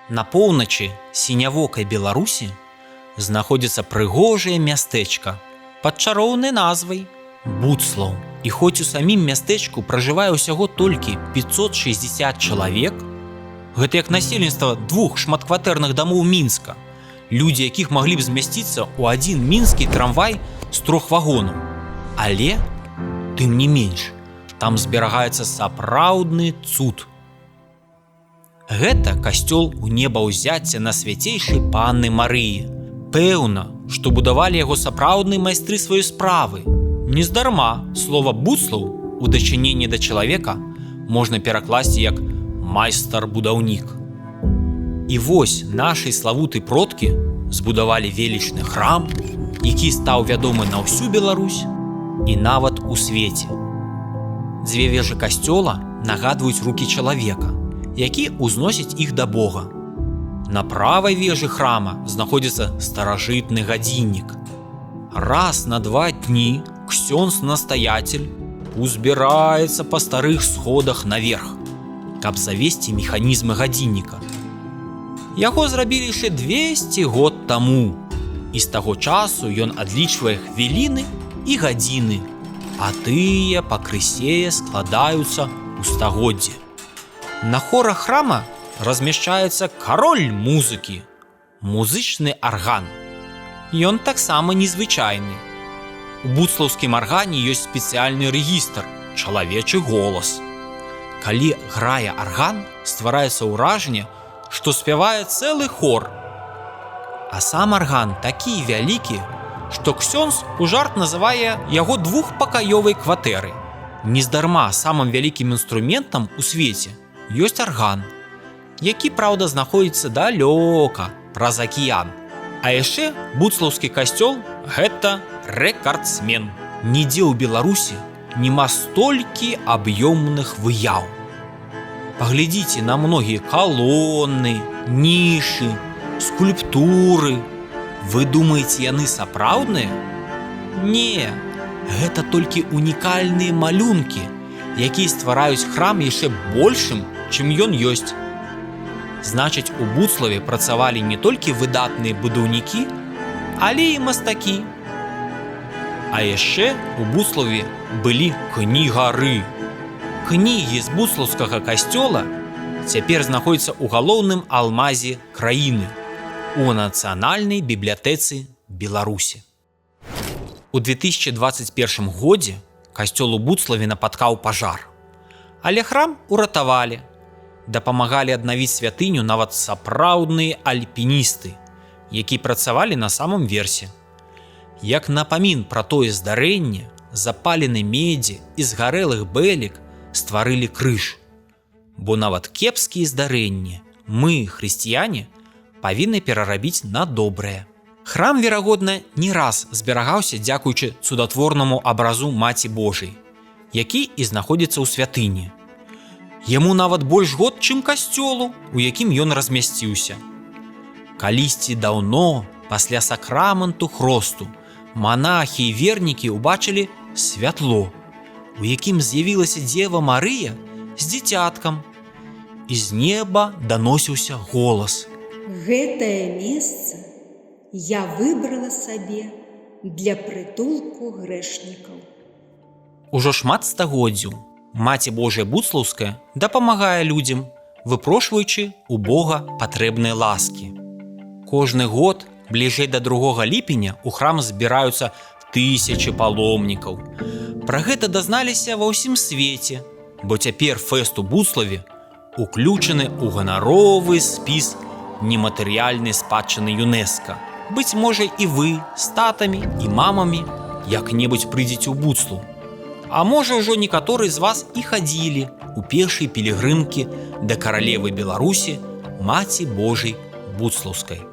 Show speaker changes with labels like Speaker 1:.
Speaker 1: На поўначы сінявокай Беларусі знаходзіцца прыгожае мястэчка пад чароўнай назвай Буцлаў. І хоць у самім мястэчку пражывае ўсяго толькі 560 чалавек, гэта як насельніцтва 2 шматкватэрных дамоў Мінска, людзі якіх маглі б змясціцца ў адзін мінскі трамвай з 3 вагонаў. Але, тым не менш, там зберагаецца сапраўдны цуд. Гэта касцёл у небаўзяцця на свяцейшай панны Марыі. Пэўна, што будавалі яго сапраўдныя майстры сваёй справы. Нездарма слова «буцлаў» у дачыненні да чалавека можна перакласці як «майстар-будаўнік». І вось нашай славутай продкі збудавалі велічны храм, які стаў вядомы на ўсю Беларусь і нават у свеце. 2 вежы касцёла нагадваюць рукі чалавека, які ўзносіць іх да Бога. На правай вежы храма знаходзіцца старажытны гадзіннік. Раз на 2 дні ксёндз-настаяцель узбіраецца па старых сходах наверх, каб завесці механізмы гадзінніка. Яго зрабілі яшчэ 200 год таму, і з таго часу ён адлічвае хвіліны і гадзіны, а тыя пакрысе складаюцца ў стагоддзі. На хорах храма размяшчаецца кароль музыкі – музычны арган. Ён таксама незвычайны. У буцлаўскім аргане ёсць спецыяльны рэгістр – чалавечы голас. Калі грае арган, ствараецца ўражанне, што спявае цэлы хор. А сам арган такі вялікі, што ксёндз у жарт называе яго 2-пакаёвай кватэрай. Нездарма самым вялікім інструментам у свеце ёсць арган, які, праўда, знаходзіцца далёка, праз акіян. А яшчэ буцлаўскі касцёл – гэта рэкардсмен. Нідзе ў Беларусі няма столькі аб'ёмных выяў. Паглядзіце на многія калоны, нішы, скульптуры. Вы думаеце, яны сапраўдныя? Не, гэта толькі унікальныя малюнкі, якія ствараюць храм яшчэ большым, чым ён ёсць. Значыць, у Буцлаве працавалі не толькі выдатныя будаўнікі, але і мастакі. А яшчэ у Буцлаве былі кнігары. Кнігі з буцлаўскага касцёла цяпер знаходзяцца ў галоўным алмазе краіны у Нацыянальнай бібліятэцы Беларусі. У 2021 годзе касцёл у Буцлаве напаткаў пажар, але храм уратавалі. Дапамагалі аднавіць святыню нават сапраўдныя альпіністы, які працавалі на самым версе. Як напамін пра тое здарэнне, запаленай медзі і згарэлых бэлек стварылі крыж. Бо нават кепскія здарэнні мы, хрысціяне, павінны перарабіць на добрае. Храм, верагодна, не раз зберагаўся дзякуючы цудатворнаму абразу Маці Божай, які і знаходзіцца ў святыні. Яму нават больш год, чым касцёлу, у якім ён размясціўся. Калісьці даўно, пасля сакраменту хросту, манахі і вернікі ўбачылі святло, у якім з'явілася Дзева Марыя з дзіцяткам, і з неба даносіўся голас.
Speaker 2: Гэтае месца я выбрала сабе для прытулку грэшнікаў.
Speaker 1: Ужо шмат стагоддзяў Маці Божая Буцлаўская дапамагае людзям, выпрошваючы у Бога патрэбныя ласкі. Кожны год, бліжэй да 2 ліпеня, у храм збіраюцца 1000 паломнікаў. Пра гэта дазналіся ва ўсім свеце, бо цяпер фэст у Буцлаве уключаны ў ганаровы спіс нематэрыяльнай спадчыны ЮНЕСКА. Быць можа, і вы з татамі і мамамі як-небудзь прыйдзеце ў Буцлаў. А можа, ўжо некаторыя з вас і хадзілі у першай пілігрымкі да каралевы Беларусі Маці Божай Буцлаўскай.